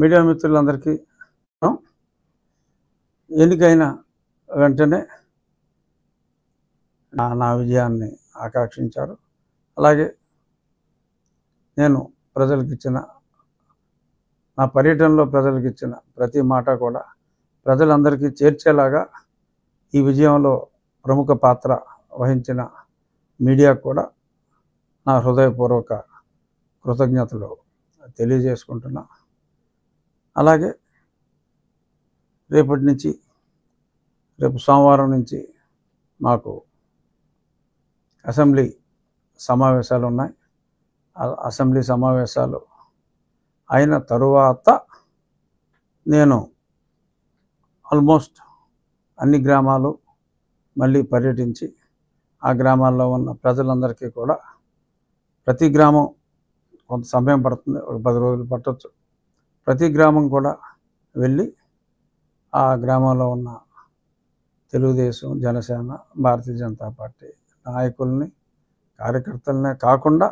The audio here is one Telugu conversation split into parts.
మీడియా మిత్రులందరికీ ఎన్నికైన వెంటనే నా విజయాన్ని ఆకాంక్షించారు. అలాగే నేను నా పర్యటనలో ప్రజలకు ఇచ్చిన ప్రతి మాట కూడా ప్రజలందరికీ చేర్చేలాగా ఈ విజయంలో ప్రముఖ పాత్ర వహించిన మీడియాకు కూడా నా హృదయపూర్వక కృతజ్ఞతలు తెలియజేసుకుంటున్నా. అలాగే రేపు సోమవారం నుంచి మాకు అసెంబ్లీ సమావేశాలు ఉన్నాయి. అసెంబ్లీ సమావేశాలు అయిన తరువాత నేను ఆల్మోస్ట్ అన్ని గ్రామాలు మళ్ళీ పర్యటించి ఆ గ్రామాల్లో ఉన్న ప్రజలందరికీ కూడా ప్రతి గ్రామం కొంత సమయం పడుతుంది, ఒక 10 రోజులు పట్టవచ్చు. ప్రతి గ్రామం కూడా వెళ్ళి ఆ గ్రామంలో ఉన్న తెలుగుదేశం, జనసేన, భారతీయ జనతా పార్టీ నాయకుల్ని, కార్యకర్తలనే కాకుండా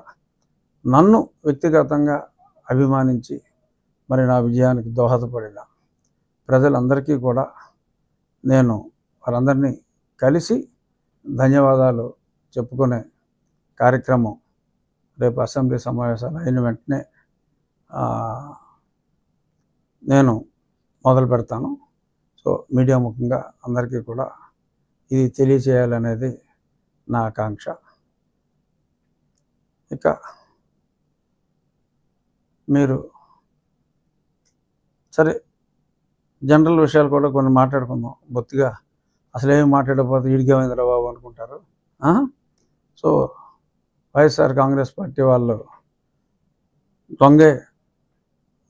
నన్ను వ్యక్తిగతంగా అభిమానించి మరి నా విజయానికి దోహదపడిన ప్రజలందరికీ కూడా నేను వారందరినీ కలిసి ధన్యవాదాలు చెప్పుకునే కార్యక్రమం రేపు అసెంబ్లీ సమావేశాలు అయిన వెంటనే నేను మొదలు పెడతాను. సో మీడియా ముఖ్యంగా అందరికీ కూడా ఇది తెలియచేయాలనేది నా ఆకాంక్ష. ఇక మీరు సరే జనరల్ విషయాలు కూడా కొన్ని మాట్లాడుకుందాం. బొత్తిగా అసలేమి మాట్లాడకపోతే ఈడికేమైందిరా బాబు అనుకుంటారు. సో వైఎస్ఆర్ కాంగ్రెస్ పార్టీ వాళ్ళు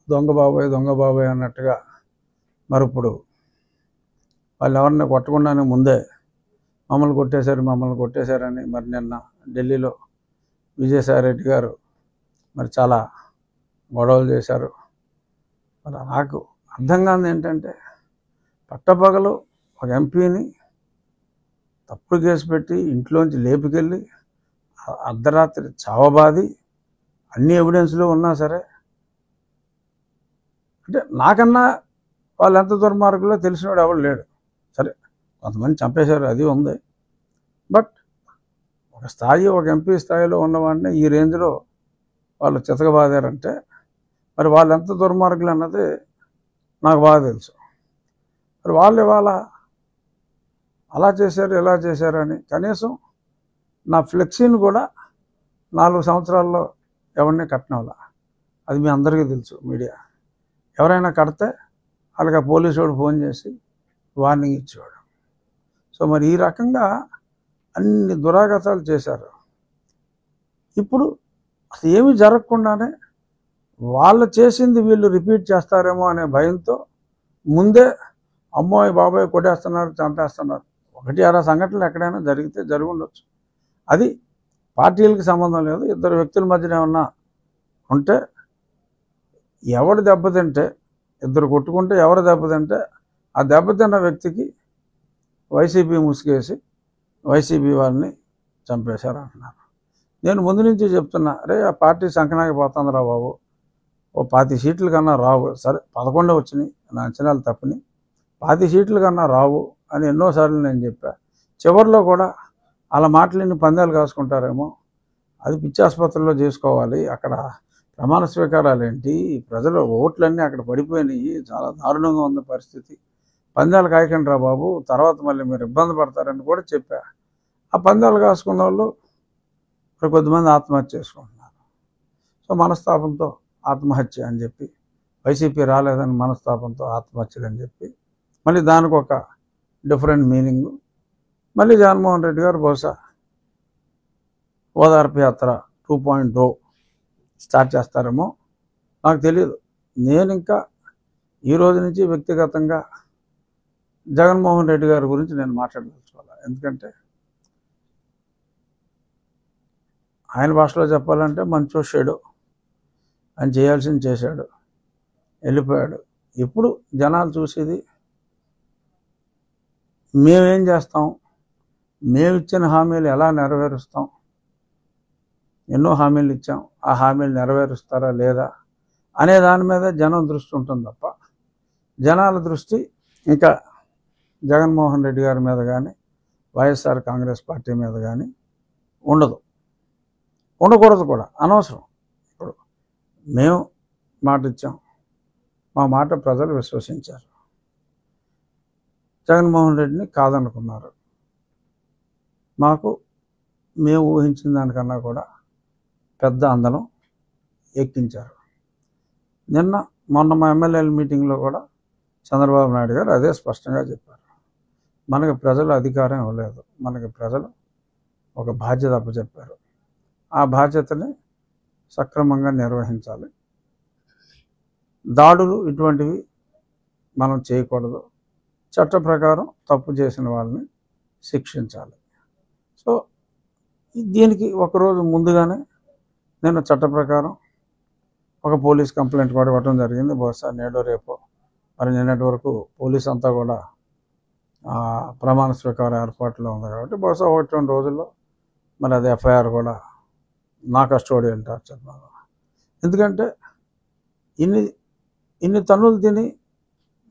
దొంగ బాబాయ్ అన్నట్టుగా మరి ఇప్పుడు వాళ్ళు ఎవరిని కొట్టకుండానే ముందే మమ్మల్ని కొట్టేశారని మరి నిన్న ఢిల్లీలో విజయసాయిరెడ్డి గారు మరి చాలా గొడవలు చేశారు. మరి నాకు అర్థం కాదు ఏంటంటే పట్టపగలు ఒక ఎంపీని తప్పుడు కేసు పెట్టి ఇంట్లోంచి లేపుకెళ్ళి అర్ధరాత్రి చావబాది అన్ని ఎవిడెన్స్లు ఉన్నా సరే, అంటే నాకన్నా వాళ్ళు ఎంత దుర్మార్గులో తెలిసినవాడు ఎవరు లేడు. సరే కొంతమంది చంపేశారు, అది ఉంది. బట్ ఒక ఎంపీ స్థాయిలో ఉన్నవాడిని ఈ రేంజ్లో వాళ్ళు చితకబాదారంటే మరి వాళ్ళు ఎంత దుర్మార్గులు అన్నది నాకు బాగా తెలుసు. మరి వాళ్ళు ఇవాళ అలా చేశారు ఇలా చేశారు అని కనీసం నా ఫ్లెక్సీని కూడా 4 సంవత్సరాల్లో ఎవరిని కట్టనవలా. అది మీ అందరికీ తెలుసు. మీడియా ఎవరైనా కడితే వాళ్ళకి ఆ పోలీసు వాడు ఫోన్ చేసి వార్నింగ్ ఇచ్చేవాడు. సో మరి ఈ రకంగా అన్ని దురాగతాలు చేశారు. ఇప్పుడు అసలు ఏమీ జరగకుండానే వాళ్ళు చేసింది వీళ్ళు రిపీట్ చేస్తారేమో అనే భయంతో ముందే అమ్మోయ్ బాబాయ్ కొట్టేస్తున్నారు, చంపేస్తున్నారు. 1-6 సంఘటనలు ఎక్కడైనా జరిగి ఉండొచ్చు. అది పార్టీలకు సంబంధం లేదు. 2 వ్యక్తుల మధ్యన ఏమన్నా ఉంటే ఎవడు దెబ్బతింటే, 2 కొట్టుకుంటే ఎవరు దెబ్బతింటే ఆ దెబ్బతిన్న వ్యక్తికి వైసీపీ ముసుగేసి వైసీపీ వాళ్ళని చంపేశారు అంటున్నారు. నేను ముందు నుంచి చెప్తున్నా, అరే ఆ పార్టీ సంకనాకి పోతుందిరా బాబు, ఓ 20 సీట్ల కన్నా రావు. సరే 11 వచ్చినాయి, నా అంచనాలు తప్పని. 20 సీట్ల కన్నా రావు అని ఎన్నోసార్లు నేను చెప్పా. చివరిలో కూడా అలా మాటలని పందాలు కాసుకుంటారేమో, అది పిచ్చి ఆసుపత్రిలో చేసుకోవాలి. అక్కడ ప్రమాణ స్వీకారాలు ఏంటి, ప్రజల ఓట్లన్నీ అక్కడ పడిపోయినాయి, చాలా దారుణంగా ఉంది పరిస్థితి. పందాలు కాయకండి రా బాబు, తర్వాత మళ్ళీ మీరు ఇబ్బంది పడతారని కూడా చెప్పా. ఆ పందాలు కాసుకున్న వాళ్ళు ఇప్పుడు కొద్దిమంది ఆత్మహత్య చేసుకుంటున్నారు. సో మనస్తాపంతో ఆత్మహత్య అని చెప్పి, వైసీపీ రాలేదని మనస్తాపంతో ఆత్మహత్యలు అని చెప్పి మళ్ళీ దానికి ఒక డిఫరెంట్ మీనింగు. మళ్ళీ జగన్మోహన్ రెడ్డి గారు బహుశా ఓదార్పు యాత్ర 2.0 స్టార్ట్ చేస్తారేమో, నాకు తెలియదు. నేను ఇంకా ఈ రోజు నుంచి వ్యక్తిగతంగా జగన్మోహన్ రెడ్డి గారి గురించి నేను మాట్లాడదలుచుకోవాలి. ఎందుకంటే ఆయన భాషలో చెప్పాలంటే మంచో షేడో, ఆయన చేయాల్సింది చేశాడు, వెళ్ళిపోయాడు. ఇప్పుడు జనాలు చూసేది మేమేం చేస్తాం, మేమిచ్చిన హామీలు ఎలా నెరవేరుస్తాం, ఎన్నో హామీలు ఇచ్చాం, ఆ హామీలు నెరవేరుస్తారా లేదా అనే దాని మీద జనం దృష్టి ఉంటుంది తప్ప జనాల దృష్టి ఇంకా జగన్మోహన్ రెడ్డి గారి మీద కానీ వైఎస్ఆర్ కాంగ్రెస్ పార్టీ మీద కానీ ఉండదు, ఉండకూడదు కూడా, అనవసరం. ఇప్పుడు మేము మాట ఇచ్చాం, మా మాట ప్రజలు విశ్వసించారు, జగన్మోహన్ రెడ్డిని కాదనుకున్నారు. మాకు మేము ఊహించిన దానికన్నా కూడా పెద్ద అందలం ఎక్కించారు. మొన్న మా ఎమ్మెల్యేల మీటింగ్లో కూడా చంద్రబాబు నాయుడు గారు అదే స్పష్టంగా చెప్పారు. మనకి ప్రజలు అధికారం ఇవ్వలేదు, మనకి ప్రజలు ఒక బాధ్యత అప్పచెప్పారు. ఆ బాధ్యతని సక్రమంగా నిర్వహించాలి. దాడులు ఇటువంటివి మనం చేయకూడదు. చట్ట ప్రకారం తప్పు చేసిన వాళ్ళని శిక్షించాలి. సో దీనికి ఒకరోజు ముందుగానే నేను చట్ట ప్రకారం ఒక పోలీస్ కంప్లైంట్ కూడా ఇవ్వడం జరిగింది. బహుశా నేడో రేపో మరి నిన్నటి వరకు పోలీస్ అంతా కూడా ప్రమాణ స్వీకార ఏర్పాట్లో ఉంది కాబట్టి బహుశా 1-2 రోజుల్లో మరి అది ఎఫ్ఐఆర్ కూడా నా కస్టోడియల్ టార్చర్ మీద. ఎందుకంటే ఇన్ని తన్నులు తిని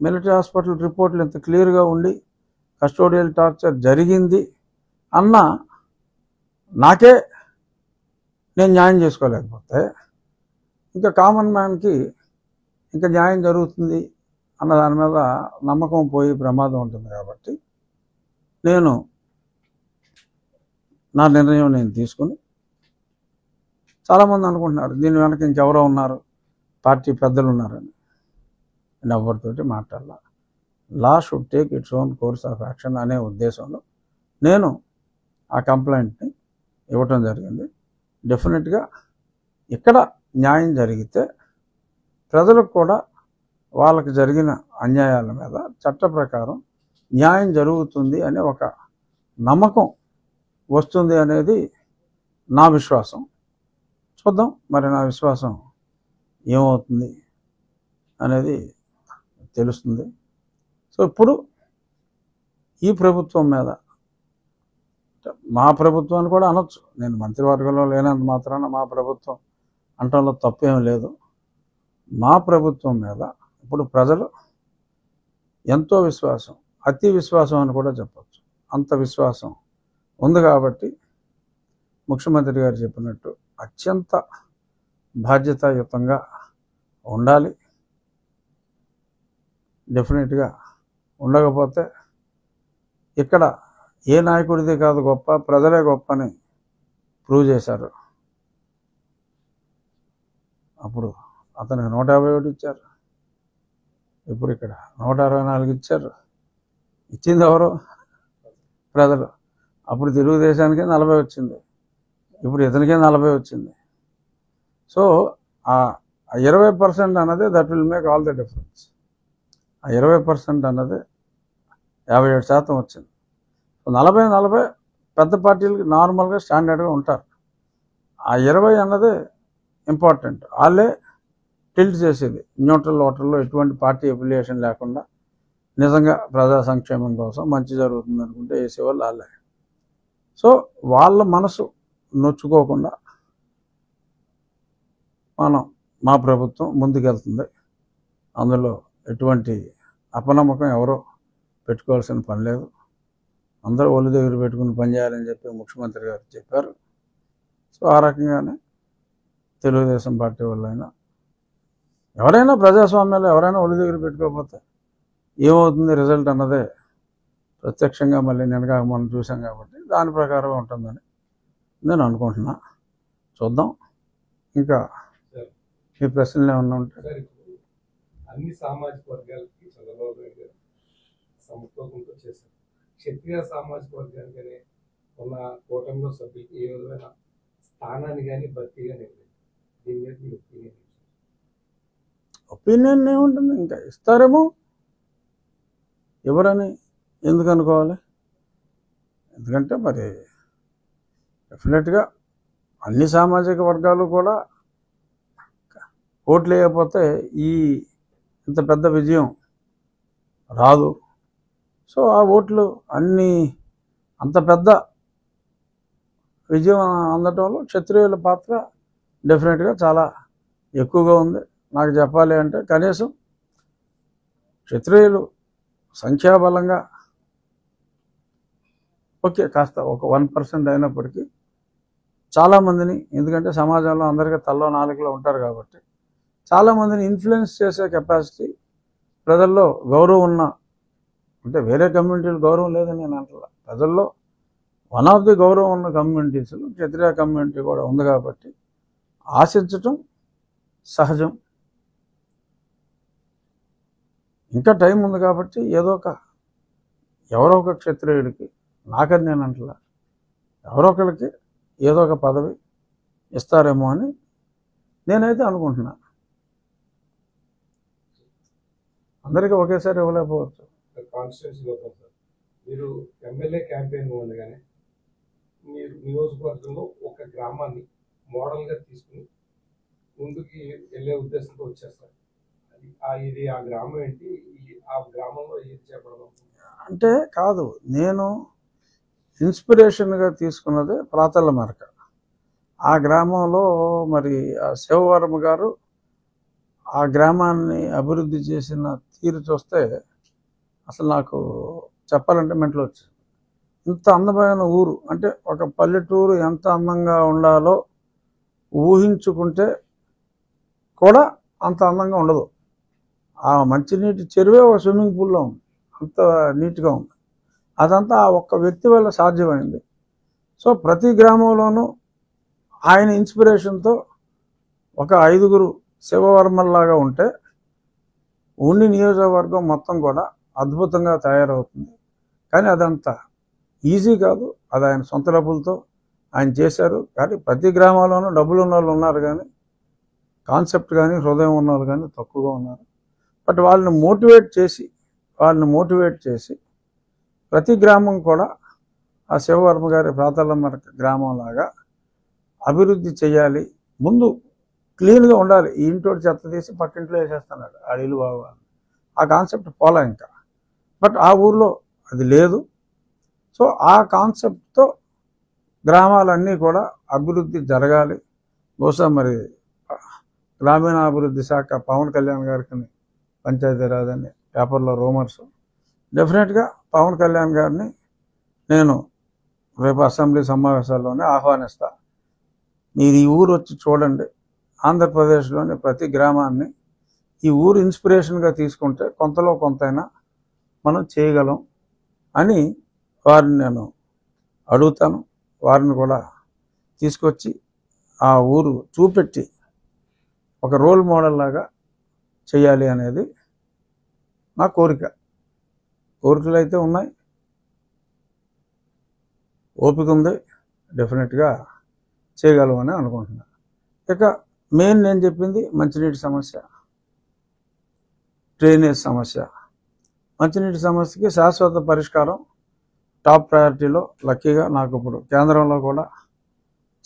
మిలిటరీ హాస్పిటల్ రిపోర్ట్లు ఇంత క్లియర్గా ఉండి కస్టోడియల్ టార్చర్ జరిగింది అన్న నాకే నేను న్యాయం చేసుకోలేకపోతే ఇంకా కామన్ మ్యాన్కి ఇంకా న్యాయం జరుగుతుంది అన్న దాని మీద నమ్మకం పోయి ప్రమాదం ఉంటుంది. కాబట్టి నేను నా నిర్ణయం నేను తీసుకుని, చాలామంది అనుకుంటున్నారు దీని వెనక ఇంకెవరో ఉన్నారు, పార్టీ పెద్దలు ఉన్నారని. నేను ఎవరితోటి మాట్లాడాల. Law should take its own course of action అనే ఉద్దేశంలో నేను ఆ కంప్లైంట్ని ఇవ్వటం జరిగింది. డెఫినెట్గా ఇక్కడ న్యాయం జరిగితే ప్రజలకు కూడా వాళ్ళకి జరిగిన అన్యాయాల మీద చట్ట ప్రకారం న్యాయం జరుగుతుంది అనే ఒక నమ్మకం వస్తుంది అనేది నా విశ్వాసం. చూద్దాం మరి నా విశ్వాసం ఏమవుతుంది అనేది తెలుస్తుంది. సో ఇప్పుడు ఈ ప్రభుత్వం మీద, మా ప్రభుత్వాన్ని కూడా అనొచ్చు, నేను మంత్రివర్గంలో లేనంత మాత్రాన మా ప్రభుత్వం అంటంలో తప్పేం లేదు. మా ప్రభుత్వం మీద ఇప్పుడు ప్రజలు ఎంతో విశ్వాసం, అతి విశ్వాసం అని కూడా చెప్పచ్చు, అంత విశ్వాసం ఉంది. కాబట్టి ముఖ్యమంత్రి గారు చెప్పినట్టు అత్యంత బాధ్యతాయుతంగా ఉండాలి. డెఫినెట్గా ఉండకపోతే ఇక్కడ ఏ నాయకుడిది కాదు గొప్ప, ప్రజలే గొప్ప అని ప్రూవ్ చేశారు. అప్పుడు అతనికి 151 ఇచ్చారు, ఇప్పుడు ఇక్కడ 164 ఇచ్చారు. ఇచ్చింది ఎవరు? ప్రజలు. అప్పుడు తెలుగుదేశానికి 40 వచ్చింది, ఇప్పుడు ఇతనికే 40 వచ్చింది. సో ఆ 20% అన్నది that will make all the difference. ఆ 20% అన్నది 57% వచ్చింది. 40 పెద్ద పార్టీలకి నార్మల్గా స్టాండర్డ్గా ఉంటారు. ఆ 20 అన్నది ఇంపార్టెంట్. వాళ్ళే టిల్ట్ చేసేది న్యూట్రల్ ఓటర్లో ఎటువంటి పార్టీ అఫిలియేషన్ లేకుండా నిజంగా ప్రజా సంక్షేమం కోసం మంచి జరుగుతుంది అనుకుంటే వేసేవాళ్ళు వాళ్ళే. సో వాళ్ళ మనసు నొచ్చుకోకుండా మా ప్రభుత్వం ముందుకెళ్తుంది. అందులో ఎటువంటి అపనమ్మకం ఎవరో పెట్టుకోవాల్సిన పని లేదు. అందరూ ఒళ్ళు దగ్గర పెట్టుకుని పనిచేయాలని చెప్పి ముఖ్యమంత్రి గారు చెప్పారు. సో ఆ రకంగానే తెలుగుదేశం పార్టీ వాళ్ళైనా ఎవరైనా ప్రజాస్వామ్యంలో ఎవరైనా ఒళ్ళు దగ్గర పెట్టుకోకపోతే ఏమవుతుంది రిజల్ట్ అన్నదే ప్రత్యక్షంగా మళ్ళీ నిన్నగా మనం చూసాం. కాబట్టి దాని ప్రకారం ఉంటుందని నేను అనుకుంటున్నా. చూద్దాం. ఇంకా ఈ ప్రశ్నలు ఏమన్నా ఉంటే అన్ని సామాజిక వర్గాలకి చంద్రబాబు నాయుడు గారు సమతూకంతో చేశారు. క్షత్రియ సామాజిక వర్గానికనే ఉన్న కూటమిలో సభ్యులకి ఏ విధమైన స్థానాన్ని కానీ భర్తీ కానీ దీని మీద మీ ఒపీనియన్ ఏముంటుంది, ఇంకా ఇస్తారేమో, ఎవరని ఎందుకు అనుకోవాలి. ఎందుకంటే మరి డెఫినెట్గా అన్ని సామాజిక వర్గాలు కూడా ఓట్లు వేయకపోతే ఇంత పెద్ద విజయం రాదు. సో ఆ ఓట్లు అంత పెద్ద విజయం అందటంలో క్షత్రియుల పాత్ర డెఫినెట్గా చాలా ఎక్కువగా ఉంది. నాకు చెప్పాలి అంటే కనీసం క్షత్రియులు సంఖ్యాబలంగా ఓకే కాస్త ఒక 1% అయినప్పటికీ చాలామందిని, ఎందుకంటే సమాజంలో అందరికీ తల్లో నాలుగులో ఉంటారు కాబట్టి చాలామందిని ఇన్ఫ్లుయెన్స్ చేసే కెపాసిటీ ప్రజల్లో గౌరవం ఉన్న, అంటే వేరే కమ్యూనిటీలు గౌరవం లేదని నేను అంటలా, ప్రజల్లో వన్ ఆఫ్ ది గౌరవం ఉన్న కమ్యూనిటీస్లో క్షత్రియ కమ్యూనిటీ కూడా ఉంది కాబట్టి ఆశించటం సహజం. ఇంకా టైం ఉంది కాబట్టి ఎవరో ఒక క్షత్రియుడికి, నాకని నేను అంటలా, ఎవరో ఒకరికి ఏదో ఒక పదవి ఇస్తారేమో అని నేనైతే అనుకుంటున్నాను. అందరికీ ఒకేసారి ఇవ్వలేకపోవచ్చు. కాన్స్టిట్యూన్సీలో మీరు ఎమ్మెల్యే క్యాంపెయిన్ ఉండగానే మీరు నియోజకవర్గంలో ఒక గ్రామాన్ని మోడల్గా తీసుకుని ముందుకి వెళ్ళే ఉద్దేశంతో వచ్చేస్తారు. ఇది ఆ గ్రామం ఏంటి, ఆ గ్రామంలో ఏది చేపడదాం అంటే కాదు, నేను ఇన్స్పిరేషన్గా తీసుకున్నదే ప్రాతల మరక. ఆ గ్రామంలో మరి ఆ శివవర్మ గారు ఆ గ్రామాన్ని అభివృద్ధి చేసిన తీరు చూస్తే అసలు నాకు చెప్పాలంటే మెంటలు వచ్చింది. ఇంత అందమైన ఊరు, అంటే ఒక పల్లెటూరు ఎంత అందంగా ఉండాలో ఊహించుకుంటే కూడా అంత అందంగా ఉండదు. ఆ మంచినీటి చెరువే ఒక స్విమ్మింగ్ పూల్లో ఉంది, అంత నీట్గా ఉంది. అదంతా ఆ ఒక్క వ్యక్తి వల్ల సాధ్యమైంది. సో ప్రతి గ్రామంలోనూ ఆయన ఇన్స్పిరేషన్తో ఒక 5గురు శివవర్మల్లాగా ఉంటే ఉండి నియోజకవర్గం మొత్తం కూడా అద్భుతంగా తయారవుతుంది. కానీ అదంతా ఈజీ కాదు, అది ఆయన సొంత డబ్బులతో ఆయన చేశారు. కానీ ప్రతి గ్రామంలోనూ డబ్బులు ఉన్న వాళ్ళు ఉన్నారు, కానీ కాన్సెప్ట్ కానీ హృదయం ఉన్న వాళ్ళు కానీ తక్కువగా ఉన్నారు. బట్ వాళ్ళని మోటివేట్ చేసి ప్రతి గ్రామం కూడా ఆ శివవర్మ గారి ప్రాతలమ్మ గ్రామంలాగా అభివృద్ధి చేయాలి. ముందు క్లీన్గా ఉండాలి. ఈ ఇంటోటి చెత్త తీసి పక్కింట్లో వేసేస్తున్నాడు, ఆ ఇల్లు బాగోవాలి, ఆ కాన్సెప్ట్ పోలా ఇంకా. బట్ ఆ ఊర్లో అది లేదు. సో ఆ కాన్సెప్ట్తో గ్రామాలన్నీ కూడా అభివృద్ధి జరగాలి. బహుశా మరి గ్రామీణాభివృద్ధి శాఖ పవన్ కళ్యాణ్ గారికి పంచాయతీరాజ్ అని పేపర్లో రూమర్స్, డెఫినెట్గా పవన్ కళ్యాణ్ గారిని నేను రేపు అసెంబ్లీ సమావేశాల్లోనే ఆహ్వానిస్తా. మీరు ఈ ఊరు వచ్చి చూడండి, ఆంధ్రప్రదేశ్లోని ప్రతి గ్రామాన్ని ఈ ఊరు ఇన్స్పిరేషన్గా తీసుకుంటే కొంతలో కొంతైనా మనం చేయగలం అని వారిని నేను అడుగుతాను. వారిని కూడా తీసుకొచ్చి ఆ ఊరు చూపెట్టి ఒక రోల్ మోడల్ లాగా చేయాలి అనేది నా కోరికలు అయితే ఉన్నాయి, ఓపిక ఉంది, డెఫినెట్గా చేయగలమని అనుకుంటున్నాను. ఇక మెయిన్ నేను చెప్పింది మంచినీటి సమస్య, డ్రైనేజ్ సమస్య. మంచినీటి సమస్యకి శాశ్వత పరిష్కారం టాప్ ప్రయారిటీలో. లక్కీగా నాకు ఇప్పుడు కేంద్రంలో కూడా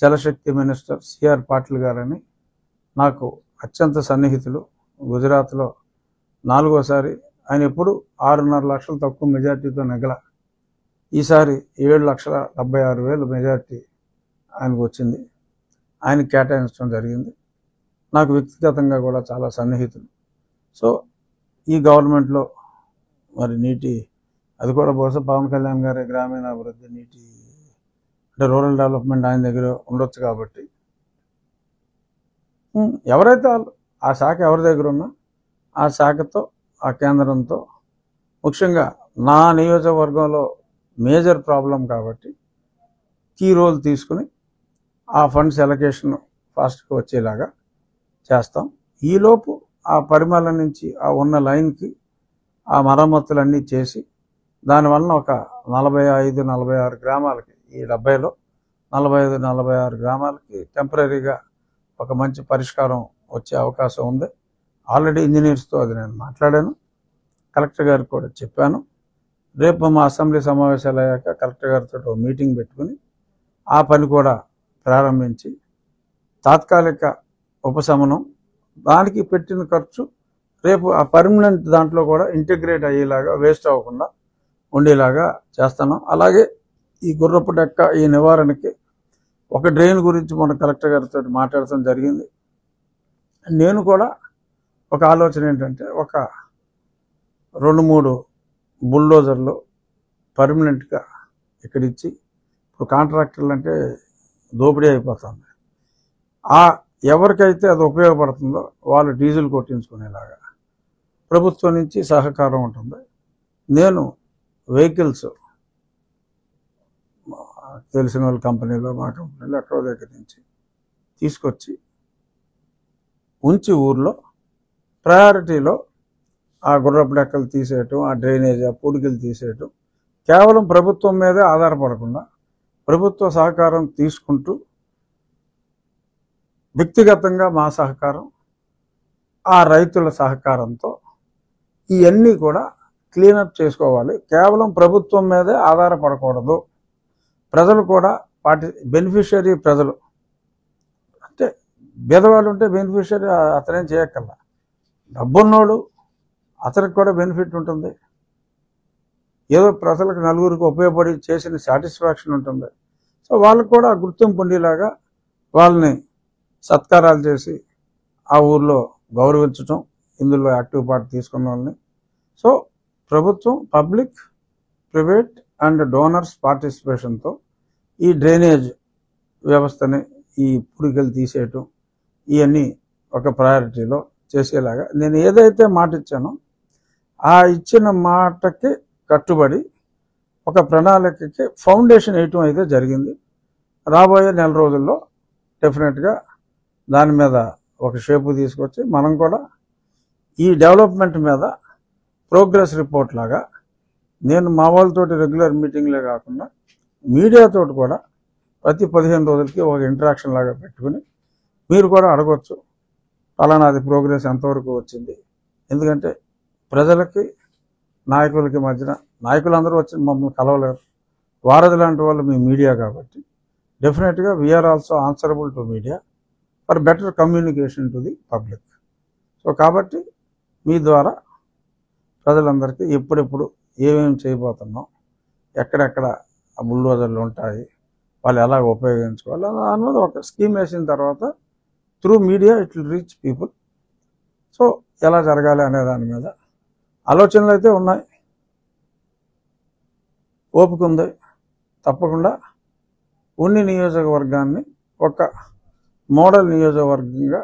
జలశక్తి మినిస్టర్ సిఆర్ పాటిల్ గారని నాకు అత్యంత సన్నిహితులు. గుజరాత్లో 4వసారి ఆయన ఎప్పుడు 6.5 లక్షలు తక్కువ మెజార్టీతో నెగల. ఈసారి 7,76,000 మెజార్టీ ఆయనకు వచ్చింది. ఆయనకు కేటాయించడం జరిగింది. నాకు వ్యక్తిగతంగా కూడా చాలా సన్నిహితులు. సో ఈ గవర్నమెంట్లో మరి నీటి, అది కూడా బహుశా పవన్ కళ్యాణ్ గారి గ్రామీణాభివృద్ధి నీటి అంటే రూరల్ డెవలప్మెంట్ ఆయన దగ్గర ఉండొచ్చు కాబట్టి ఎవరైతే వాళ్ళు ఆ శాఖ ఎవరి దగ్గర ఉన్నా ఆ శాఖతో, ఆ కేంద్రంతో, ముఖ్యంగా నా నియోజకవర్గంలో మేజర్ ప్రాబ్లం కాబట్టి కీ రోల్ తీసుకుని ఆ ఫండ్స్ ఎలకేషన్ ఫాస్ట్గా వచ్చేలాగా చేస్తాం. ఈలోపు ఆ పరిమళ నుంచి ఆ ఉన్న లైన్కి ఆ మరమ్మతులన్నీ చేసి దానివల్ల ఒక 45-46 గ్రామాలకి, ఈ 70లో 45-46 గ్రామాలకి టెంపరీగా ఒక మంచి పరిష్కారం వచ్చే అవకాశం ఉంది. ఆల్రెడీ ఇంజనీర్స్తో అది నేను మాట్లాడాను, కలెక్టర్ గారికి కూడా చెప్పాను. రేపు మా అసెంబ్లీ సమావేశాలు అయ్యాక కలెక్టర్ గారితో మీటింగ్ పెట్టుకుని ఆ పని కూడా ప్రారంభించి తాత్కాలిక ఉపశమనం, దానికి పెట్టిన ఖర్చు రేపు ఆ పర్మనెంట్ దాంట్లో కూడా ఇంటిగ్రేట్ అయ్యేలాగా, వేస్ట్ అవ్వకుండా ఉండేలాగా చేస్తాను. అలాగే ఈ గుర్రపు డెక్క ఈ నివారణకి ఒక డ్రైన్ గురించి మన కలెక్టర్ గారితో మాట్లాడటం జరిగింది. నేను కూడా ఒక ఆలోచన ఏంటంటే ఒక 2-3 బుల్డోజర్లు పర్మనెంట్గా ఇక్కడ ఇచ్చి, ఇప్పుడు కాంట్రాక్టర్లు అంటే దోపిడీ అయిపోతుంది. ఎవరికైతే అది ఉపయోగపడుతుందో వాళ్ళు డీజిల్ కొట్టించుకునేలాగా ప్రభుత్వం నుంచి సహకారం ఉంటుంది. నేను వెహికల్స్ తెలిసిన వాళ్ళ కంపెనీలో, మా కంపెనీలో ఎక్కడో దగ్గర నుంచి తీసుకొచ్చి ఉంచి ఊర్లో ప్రయారిటీలో ఆ గుర్రపు డెక్కలు తీసేయటం, ఆ డ్రైనేజ్, ఆ పూడికలు తీసేయటం, కేవలం ప్రభుత్వం మీదే ఆధారపడకుండా ప్రభుత్వ సహకారం తీసుకుంటూ వ్యక్తిగతంగా మా సహకారం, ఆ రైతుల సహకారంతో ఇవన్నీ కూడా క్లీనప్ చేసుకోవాలి. కేవలం ప్రభుత్వం మీదే ఆధారపడకూడదు. ప్రజలు కూడా బెనిఫిషియరీ ప్రజలు అంటే బీదవాళ్ళు ఉంటే బెనిఫిషియరీ అతనేం చేయక్కర్లా. డబ్బున్నోడు అతనికి కూడా బెనిఫిట్ ఉంటుంది. ఏదో ప్రజలకు నలుగురికి ఉపయోగపడి చేసిన సాటిస్ఫాక్షన్ ఉంటుంది. సో వాళ్ళకు కూడా గుర్తింపు ఉండేలాగా వాళ్ళని సత్కారాలు చేసి ఆ ఊర్లో గౌరవించటం, ఇందులో యాక్టివ్ పార్ట్ తీసుకున్న వాళ్ళని. సో ప్రభుత్వం, పబ్లిక్, ప్రైవేట్ అండ్ డోనర్స్ పార్టిసిపేషన్తో ఈ డ్రైనేజ్ వ్యవస్థని, ఈ పూడికలు తీసేయటం, ఇవన్నీ ఒక ప్రయారిటీలో చేసేలాగా నేను ఏదైతే మాట ఇచ్చానో ఆ ఇచ్చిన మాటకి కట్టుబడి ఒక ప్రణాళికకి ఫౌండేషన్ వేయటం అయితే జరిగింది. రాబోయే నెల రోజుల్లో డెఫినెట్గా దాని మీద ఒక షేపు తీసుకొచ్చి మనం కూడా ఈ డెవలప్మెంట్ మీద ప్రోగ్రెస్ రిపోర్ట్ లాగా నేను మా వాళ్ళతోటి రెగ్యులర్ మీటింగ్లే కాకుండా మీడియాతో కూడా ప్రతి 15 రోజులకి ఒక ఇంటరాక్షన్ లాగా పెట్టుకుని మీరు కూడా అడగవచ్చు, పలానాది ప్రోగ్రెస్ ఎంతవరకు వచ్చింది. ఎందుకంటే ప్రజలకి నాయకులకి మధ్యన నాయకులందరూ వచ్చి మమ్మల్ని కలవలేరు. వారధి లాంటి వాళ్ళు మీ మీడియా కాబట్టి డెఫినెట్గా we are also answerable to media for better communication to the public. So కాబట్టి మీ ద్వారా ప్రజలందరికీ ఎప్పుడెప్పుడు ఏమేమి చేయబోతున్నాం, ఎక్కడెక్కడ ఆ బుల్డోజర్లు ఉంటాయి, వాళ్ళు ఎలా ఉపయోగించుకోవాలి దాని మీద ఒక స్కీమ్ వేసిన తర్వాత through media it will reach people. So ఎలా జరగాలి అనే దాని మీద ఆలోచనలు అయితే ఉన్నాయి, ఓపిక ఉంది. తప్పకుండా ఉన్ని నియోజకవర్గాన్ని ఒక మోడల్ నియోజకవర్గంగా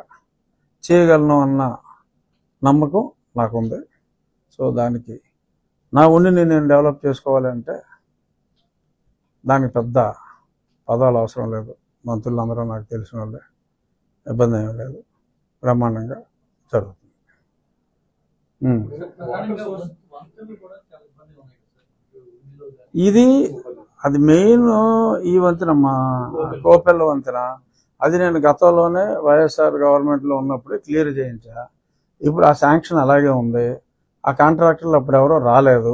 చేయగలను అన్న నమ్మకం నాకుంది. సో దానికి నా ఉన్నిని నేను డెవలప్ చేసుకోవాలంటే దానికి పెద్ద పదాలు అవసరం లేదు. మంత్రులందరూ నాకు తెలిసిన వాళ్ళే, ఇబ్బంది ఏమీ లేదు, బ్రహ్మాండంగా జరుగుతుంది. ఇది అది మెయిన్ ఈ వంతెన, మా కోపెల్ల వంతెన. అది నేను గతంలోనే వైఎస్ఆర్ గవర్నమెంట్లో ఉన్నప్పుడే క్లియర్ చేయించా. ఇప్పుడు ఆ శాంక్షన్ అలాగే ఉంది. ఆ కాంట్రాక్టర్లు అప్పుడు ఎవరో రాలేదు.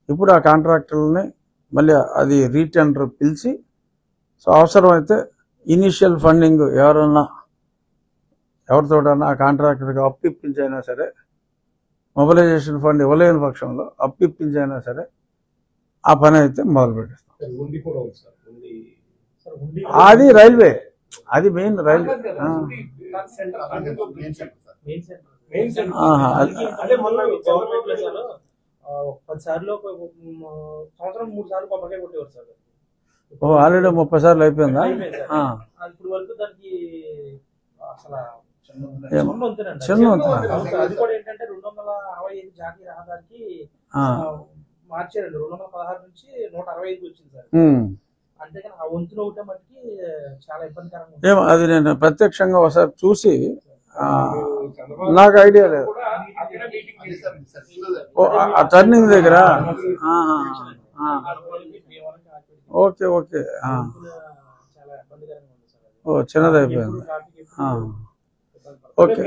ఇప్పుడు ఆ కాంట్రాక్టర్లని మళ్ళీ అది రీటెండర్ పిలిచి, సో అవసరమైతే ఇనీషియల్ ఫండింగ్ ఎవరితోటన్నా ఆ కాంట్రాక్టర్కి అప్పిప్పించైనా సరే, మొబిలైజేషన్ ఫండ్ ఇవ్వలేని పక్షంలో అప్పిప్పించైనా సరే ఆ పని అయితే మొదలు పెట్టేస్తాం. అది రైల్వే, అది మెయిన్ రైల్వే. ఆల్రెడీ 30 సార్లు అయిపోయిందా? చిన్న మార్చారండి. 216 నుంచి 165 వచ్చింది సార్. అంటే ఆ వంతున ఒకటే మట్టికి చాలా ఇబ్బందికరంగా. ఏమో అది నేను ప్రత్యక్షంగా ఒకసారి చూసి నాకు ఐడియా లేదు. టర్నింగ్ దగ్గర ఓకే ఓకే. ఓ చిన్నది అయిపోయింది. ఓకే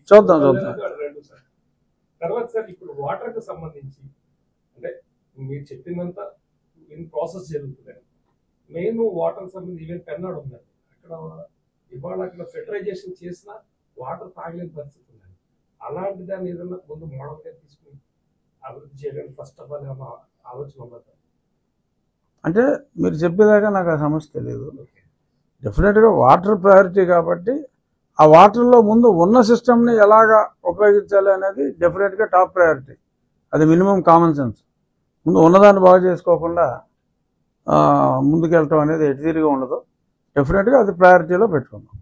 చూద్దాం. తర్వాత సార్ ఇప్పుడు వాటర్ కు సంబంధించి అంటే మీరు చెప్పినంత ఇన్ ప్రాసెస్ జరుగుతుంది. మెయిన్ వాటర్ సంబంధించి ఈవెన్ పెన్నాడు ఉందండి, అక్కడ ఇవాళ అక్కడ ఫెటరైజేషన్ చేసిన వాటర్ తాగలేని పరిస్థితి ఉందండి. అలాంటి దాన్ని ఏదన్నా ముందు మోడల్గా తీసుకుని అభివృద్ధి చేయడానికి ఫస్ట్ ఆఫ్ ఆల్ ఆలోచన ఉండదు. అంటే మీరు చెప్పేదాకా నాకు ఆ సమస్య తెలియదు. డెఫినెట్గా వాటర్ ప్రయారిటీ కాబట్టి ఆ వాటర్లో ముందు ఉన్న సిస్టమ్ని ఎలాగా ఉపయోగించాలి అనేది డెఫినెట్గా టాప్ ప్రయారిటీ. అది మినిమం కామన్ సెన్స్. ముందు ఉన్నదాన్ని బాగా చేసుకోకుండా ముందుకెళ్ళటం అనేది ఎటు తిరిగి ఉండదు. డెఫినెట్గా అది ప్రయారిటీలో పెట్టుకుందాం.